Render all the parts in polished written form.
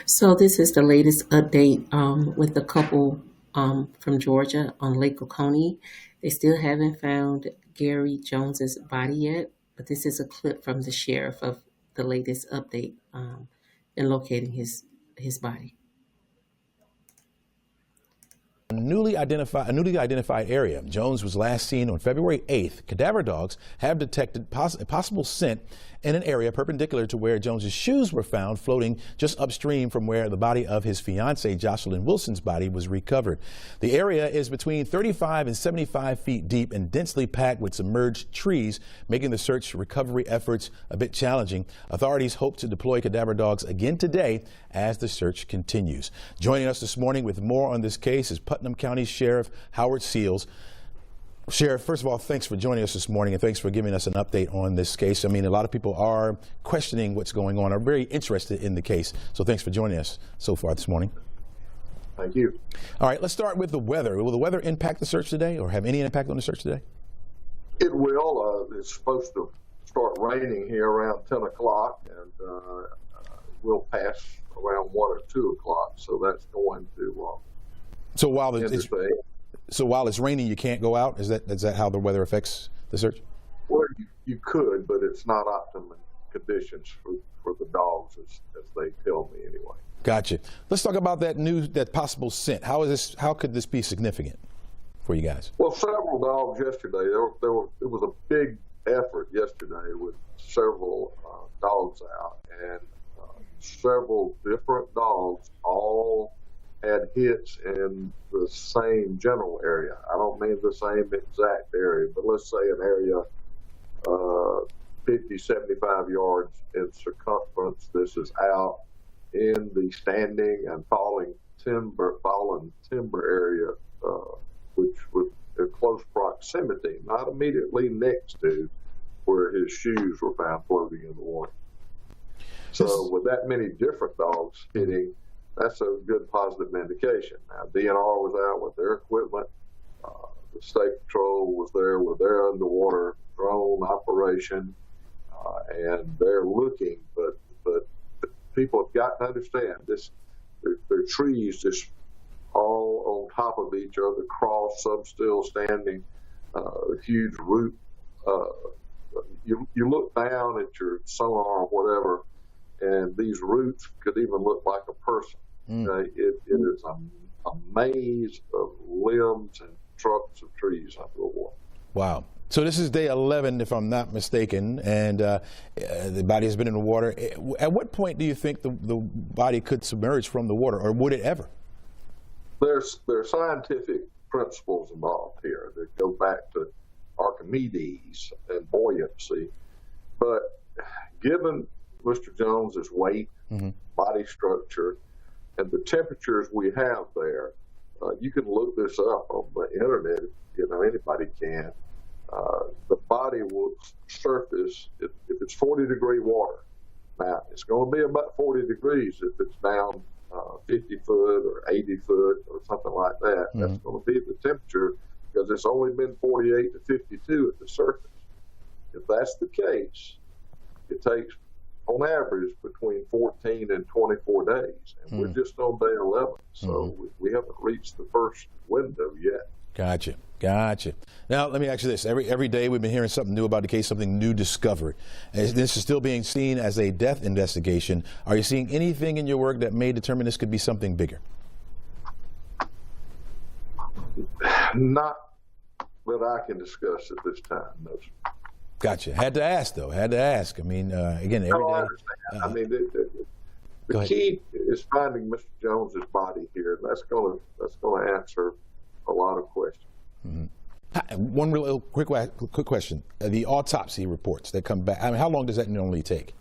So this is the latest update with the couple from Georgia on Lake Oconee. They still haven't found Gary Jones's body yet, but this is a clip from the sheriff of the latest update in locating his body. A newly identified area. Jones was last seen on February 8th. Cadaver dogs have detected a possible scent in an area perpendicular to where Jones's shoes were found, floating just upstream from where the body of his fiancee Jocelyn Wilson's body was recovered. The area is between 35 and 75 feet deep and densely packed with submerged trees, making the search recovery efforts a bit challenging. Authorities hope to deploy cadaver dogs again today as the search continues. Joining us this morning with more on this case is Putnam County Sheriff Howard Seals. Sheriff, first of all, thanks for joining us this morning and thanks for giving us an update on this case. I mean, a lot of people are questioning what's going on, are very interested in the case. So thanks for joining us so far this morning. Thank you. All right, let's start with the weather. Will the weather impact the search today or have any impact on the search today? It will. It's supposed to start raining here around 10 o'clock and will pass around 1 or 2 o'clock. So that's going to So while it's raining, you can't go out? Is that how the weather affects the search? Well, you could, but it's not optimum conditions for the dogs, as they tell me anyway. Gotcha. Let's talk about that possible scent. How could this be significant for you guys? Well, several dogs yesterday. There was a big effort yesterday with several dogs out, and several different dogs all had hits in the same general area. I don't mean the same exact area, but let's say an area 50, 75 yards in circumference. This is out in the standing and fallen timber area, which was in close proximity, not immediately next to where his shoes were found floating in the water. So with that many different dogs hitting, that's a good positive indication. Now, DNR was out with their equipment. The State Patrol was there with their underwater drone operation, and they're looking. But people have got to understand this. They're trees just all on top of each other, cross, some still standing, huge root. You look down at your sonar or whatever, and these roots could even look like a person. It is a maze of limbs and trunks of trees under the water. Wow. So this is day 11, if I'm not mistaken, and the body has been in the water. At what point do you think the body could submerge from the water, or would it ever? There's scientific principles involved here that go back to Archimedes and buoyancy. But given Mr. Jones's weight, body structure, and the temperatures we have there, you can look this up on the internet. Anybody can. The body will surface if it's 40-degree water. Now, it's going to be about 40 degrees if it's down 50 foot or 80 foot or something like that. That's going to be the temperature because it's only been 48 to 52 at the surface. If that's the case, it takes on average between 14 and 24 days, and we're just on day 11, so we haven't reached the first window yet. Gotcha. Now let me ask you this: every day we've been hearing something new about the case, something new discovered. This is still being seen as a death investigation. Are you seeing anything in your work that may determine this could be something bigger? Not that I can discuss at this time, no, sir. Gotcha. Had to ask, though. Had to ask. I mean, again, every day. I understand. I mean, the key is finding Mr. Jones's body here. That's going to answer a lot of questions. One real quick question: the autopsy reports that come back. I mean, how long does that normally take?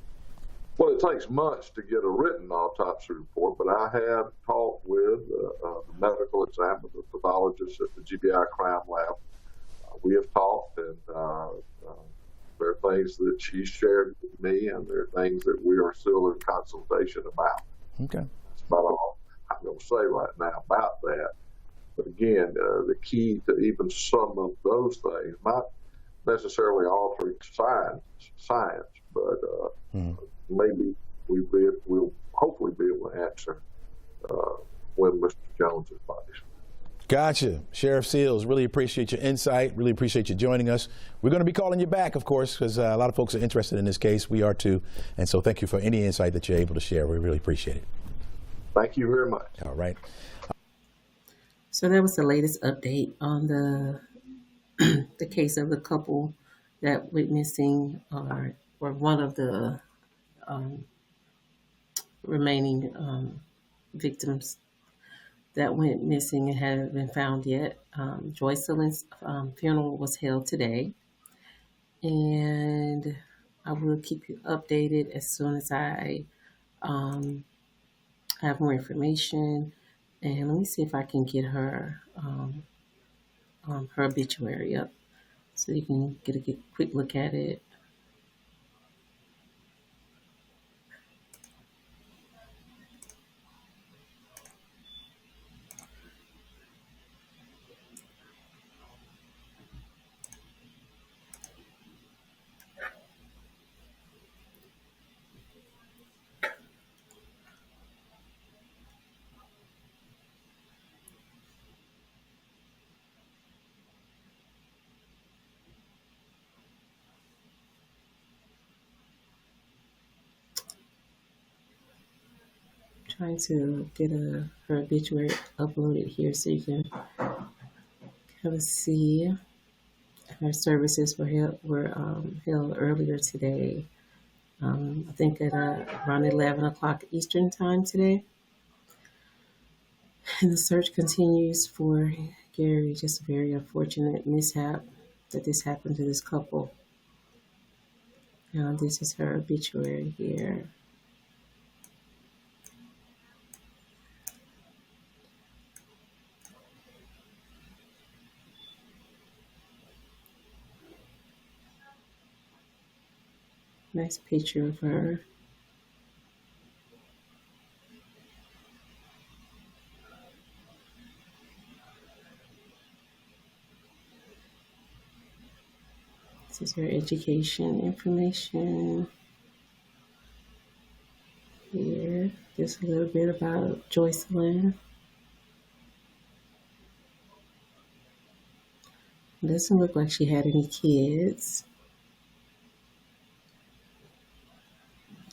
Well, it takes months to get a written autopsy report, but I have talked with the medical examiner, the pathologist at the GBI crime lab. We have talked, and there are things that she shared with me, and there are things that we are still in consultation about. Okay. That's about all I'm going to say right now about that. But again, the key to even some of those things, not necessarily altering science, but maybe we'll hopefully be able to answer Gotcha. Sheriff Seals, really appreciate your insight. Really appreciate you joining us. We're going to be calling you back, of course, because a lot of folks are interested in this case. We are too. And so thank you for any insight that you're able to share. We really appreciate it. Thank you very much. All right. So that was the latest update on the case of the couple that went missing, or one of the um, remaining victims that went missing and haven't been found yet. Joycelyn's funeral was held today, and I will keep you updated as soon as I um, have more information. And let me see if I can get her obituary up so you can get a quick look at it. Trying to get her obituary uploaded here so you can kind of see. Her services were held earlier today. I think at around 11 o'clock Eastern time today. And the search continues for Gary. Just a very unfortunate mishap that this happened to this couple. Now this is her obituary here. Nice picture of her. This is her education information. Here, just a little bit about Joycelyn. Doesn't look like she had any kids.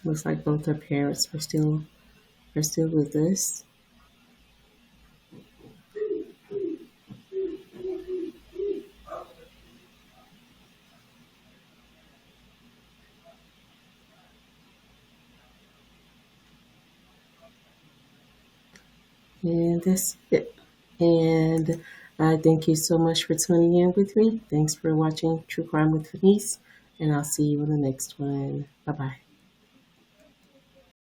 Looks like both her parents are still with us. And that's it. And I thank you so much for tuning in with me. Thanks for watching True Crime with Denise. And I'll see you in the next one. Bye bye.